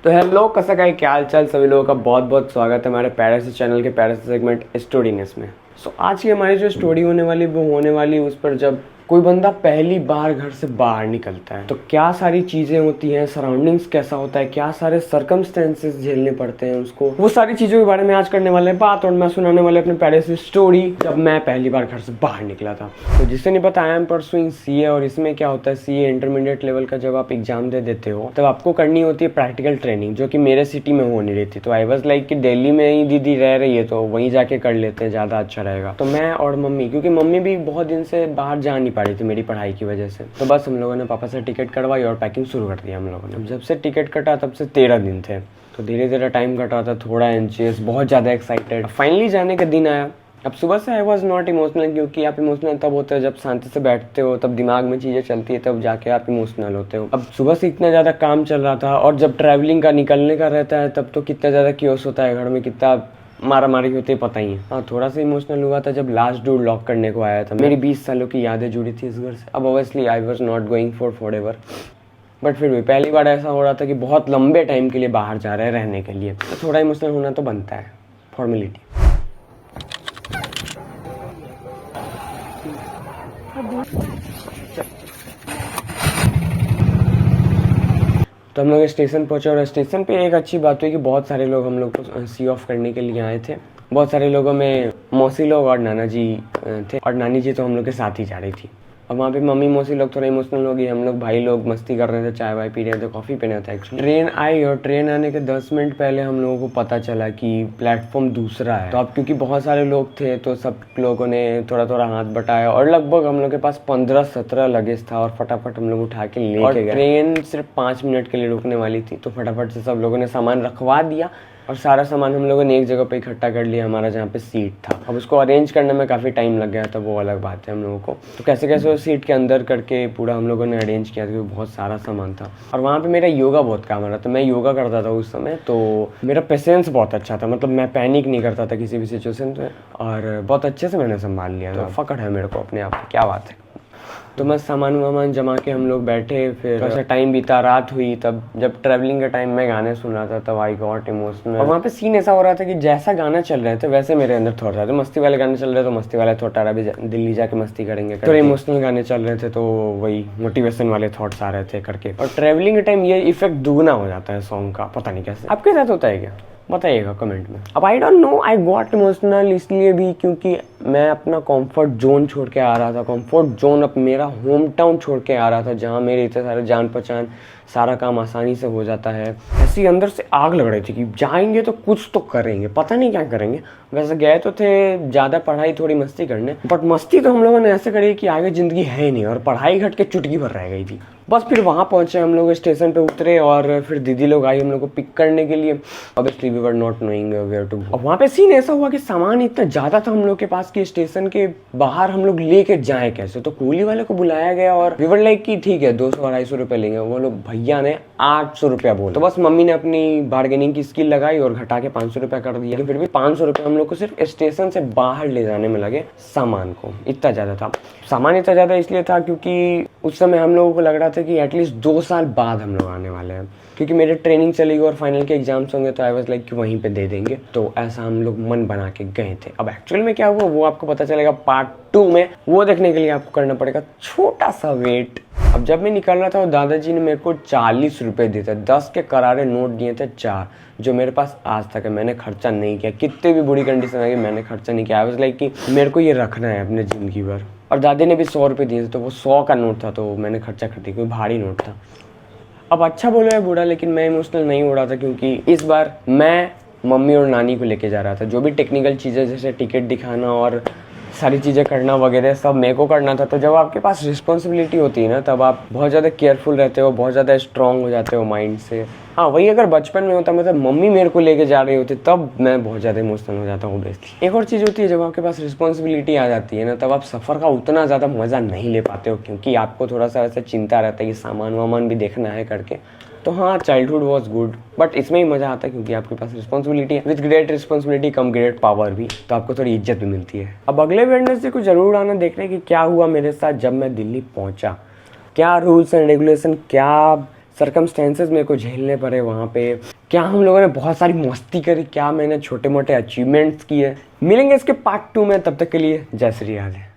तो हेलो कैसा का क्या हाल चाल सभी लोगों का बहुत बहुत स्वागत है हमारे पैरास चैनल के पैरास सेगमेंट स्टोरीनेस में। आज की हमारी जो स्टोरी होने वाली वो होने वाली उस पर जब कोई बंदा पहली बार घर से बाहर निकलता है तो क्या सारी चीज़ें होती हैं, सराउंडिंग्स कैसा होता है, क्या सारे सर्कमस्टेंसेस झेलने पड़ते हैं उसको, वो सारी चीज़ों के बारे में आज करने वाले हैं बात। और मैं सुनाने वाले अपने पैरास स्टोरी जब मैं पहली बार घर से बाहर निकला था। तो जिससे नहीं पता, आई एम परसुइंग सीए और इसमें क्या होता है, सीए इंटरमीडिएट लेवल का जब आप एग्जाम दे देते हो तब आपको करनी होती है प्रैक्टिकल ट्रेनिंग, जो कि मेरे सिटी में हो नहीं रही थी। तो आई वाज लाइक कि दिल्ली में ही दीदी रह रही है तो वहीं जाके कर लेते हैं, ज़्यादा अच्छा रहेगा। तो मैं और मम्मी, क्योंकि मम्मी भी बहुत दिन से बाहर जा नहीं पा रही थी मेरी पढ़ाई की वजह से, तो बस हम लोगों ने पापा से टिकट करवाई और पैकिंग शुरू कर दिया हम लोगों ने। जब से टिकट कटा तब से 13 दिन थे, तो धीरे धीरे टाइम कटा था, थोड़ा एंशियस, बहुत ज़्यादा एक्साइटेड। फाइनली जाने का दिन आया। अब सुबह से आई वॉज नॉट इमोशनल, क्योंकि आप इमोशनल तब होते हो जब शांति से बैठते हो, तब दिमाग में चीज़ें चलती है, तब जाके आप इमोशनल होते हो। अब सुबह से इतना ज़्यादा काम चल रहा था और जब ट्रैवलिंग का निकलने का रहता है तब तो कितना ज़्यादा क्योस होता है घर में, कितना मारा मारी होती है पता ही है। हाँ, थोड़ा सा इमोशनल हुआ था जब लास्ट डोर लॉक करने को आया था। मेरी 20 सालों की यादें जुड़ी थी इस घर से। अब obviously I was not going for ever, but फिर भी पहली बार ऐसा हो रहा था कि बहुत लंबे टाइम के लिए बाहर जा रहे हैं रहने के लिए, तो थोड़ा इमोशनल होना तो बनता है, फॉर्मेलिटी। तो हम लोग स्टेशन पहुंचे और स्टेशन पे एक अच्छी बात हुई कि बहुत सारे लोग हम लोग को सी ऑफ करने के लिए आए थे। बहुत सारे लोगों में मौसी लोग और नाना जी थे, और नानी जी तो हम लोग के साथ ही जा रही थी। अब वहाँ पे मम्मी मौसी लोग थोड़ा इमोशनल हो गई, हम लोग भाई लोग मस्ती कर रहे थे, चाय वाय पी रहे थे, कॉफ़ी पी रहे थे एक्चुअली। ट्रेन आई और ट्रेन आने के 10 मिनट पहले हम लोगों को पता चला कि प्लेटफॉर्म दूसरा है। तो अब क्योंकि बहुत सारे लोग थे तो सब लोगों ने थोड़ा थोड़ा हाथ बटाया और लगभग हम लोग के पास 15-17 लगेज था और फटाफट हम लोग उठा के लेके गए। ट्रेन सिर्फ 5 मिनट के लिए रुकने वाली थी, तो फटाफट से सब लोगों ने सामान रखवा दिया और सारा सामान हम लोगों ने एक जगह पे इकट्ठा कर लिया, हमारा जहाँ पे सीट था। अब उसको अरेंज करने में काफ़ी टाइम लग गया था, वो अलग बात है हम लोगों को। तो कैसे कैसे वो सीट के अंदर करके पूरा हम लोगों ने अरेंज किया था, क्योंकि बहुत सारा सामान था। और वहाँ पे मेरा योगा बहुत काम आ रहा था, मैं योगा करता था उस समय, तो मेरा पेशेंस बहुत अच्छा था, मतलब मैं पैनिक नहीं करता था किसी भी सिचुएशन में, और बहुत अच्छे से मैंने संभाल लिया। तो फकड़ है मेरे को अपने आप पे, क्या बात है। तो मैं सामान वामान जमा के हम लोग बैठे, फिर ऐसा टाइम बीता, रात हुई। तब जब ट्रैवलिंग का टाइम मैं गाने सुन रहा था तब आई गॉट इमोशनल। और वहाँ पे सीन ऐसा हो रहा था कि जैसा गाना चल रहे थे वैसे मेरे अंदर थॉट रहा था। मस्ती वाले गाने चल रहे तो मस्ती वाले थॉट आ रहा, भी दिल्ली जाके मस्ती करेंगे। थोड़े इमोशनल गाने चल रहे थे तो वही मोटिवेशन वाले थॉट्स आ रहे थे करके। और ट्रैवलिंग के टाइम ये इफेक्ट दुगना हो जाता है सॉन्ग का, पता नहीं कैसे। आपके साथ होता है क्या, बताइएगा कमेंट में। अब I don't know, I got emotional इसलिए भी क्योंकि मैं अपना कंफर्ट जोन छोड़ के आ रहा था। कंफर्ट जोन, अब मेरा होम टाउन छोड़ के आ रहा था, जहाँ मेरे इतने सारे जान पहचान, सारा काम आसानी से हो जाता है। ऐसी अंदर से आग लग रही थी कि जाएंगे तो कुछ तो करेंगे, पता नहीं क्या करेंगे। वैसे गए तो थे ज़्यादा पढ़ाई थोड़ी मस्ती करने, बट मस्ती तो हम लोगों ने ऐसे करी कि आगे ज़िंदगी है नहीं, और पढ़ाई घट के चुटकी भर रह गई थी। बस फिर वहाँ पहुँचे हम लोग, स्टेशन पे उतरे और फिर दीदी लोग आई हम लोग को पिक करने के लिए। Obviously we were not knowing where to go. और वहाँ पे सीन ऐसा हुआ कि सामान इतना ज़्यादा था हम लोग के पास कि स्टेशन के बाहर हम लोग लेके जाएँ कैसे। तो कूली वाले को बुलाया गया और वी वर लाइक कि ठीक है 200-250 रुपये लेंगे। वो लोग भैया ने 800 रुपया बोला। तो बस मम्मी ने अपनी बार्गेनिंग की स्किल लगाई और घटा के 500 रुपया कर दिया। लेकिन फिर भी 500 रुपये हम लोग को सिर्फ स्टेशन से बाहर ले जाने में लगे सामान को। इतना ज़्यादा था सामान, इतना ज़्यादा इसलिए था क्योंकि उस समय हम लोगों को लग रहा था कि एटलीस्ट 2 साल बाद हम लोग आने वाले हैं, क्योंकि मेरी ट्रेनिंग चलेगी और फाइनल के एग्जाम्स होंगे। तो आई वाज लाइक कि वहीं पे दे देंगे। तो ऐसा हम लोग मन बना के गए थे। अब एक्चुअल में क्या हुआ वो आपको पता चलेगा पार्ट 2 में। वो देखने के लिए आपको करना पड़ेगा छोटा सा वेट। अब जब मैं निकल रहा था दादाजी ने मेरे को 40 रुपये दिए थे, 10 के करारे नोट दिए थे 4, जो मेरे पास आज तक है। मैंने खर्चा नहीं किया, कितने भी बुरी कंडीशन आ गई मैंने खर्चा नहीं किया। आई वाज लाइक कि मेरे को ये रखना है अपने ज़िंदगी भर। और दादी ने भी 100 रुपये दिए थे, तो वो 100 का नोट था, तो मैंने खर्चा कर दिया, कोई भारी नोट था। अब अच्छा बोला है बूढ़ा, लेकिन मैं इमोशनल नहीं हो रहा था क्योंकि इस बार मैं मम्मी और नानी को लेके जा रहा था। जो भी टेक्निकल चीज़ें जैसे टिकट दिखाना और सारी चीज़ें करना वगैरह सब मेरे को करना था। तो जब आपके पास रिस्पॉन्सिबिलिटी होती है ना, तब आप बहुत ज़्यादा केयरफुल रहते हो, बहुत ज़्यादा स्ट्रांग हो जाते हो माइंड से। हाँ, वही अगर बचपन में होता, मतलब मम्मी मेरे को लेके जा रही होती, तब मैं बहुत ज़्यादा इमोशनल हो जाता हूँ ऑब्वियसली। एक और चीज़ होती है, जब आपके पास रिस्पॉन्सिबिलिटी आ जाती है ना, तब आप सफ़र का उतना ज़्यादा मज़ा नहीं ले पाते हो, क्योंकि आपको थोड़ा सा ऐसा चिंता रहता है कि सामान वामान भी देखना है करके। तो हाँ, चाइल्डहुड वॉज गुड, बट इसमें ही मज़ा आता है क्योंकि आपके पास रिस्पॉन्सिबिलिटी है। With great responsibility come great power भी, तो आपको थोड़ी इज्जत भी मिलती है। अब अगले वेडनेसडे को जरूर आना देखने कि क्या हुआ मेरे साथ जब मैं दिल्ली पहुंचा। क्या रूल्स एंड रेगुलेशन, क्या सरकमस्टेंसेस मेरे को झेलने पड़े वहाँ पे, क्या हम लोगों ने बहुत सारी मस्ती करी, क्या मैंने छोटे मोटे अचीवमेंट्स किए। मिलेंगे इसके पार्ट 2 में, तब तक के लिए जय श्री राधे।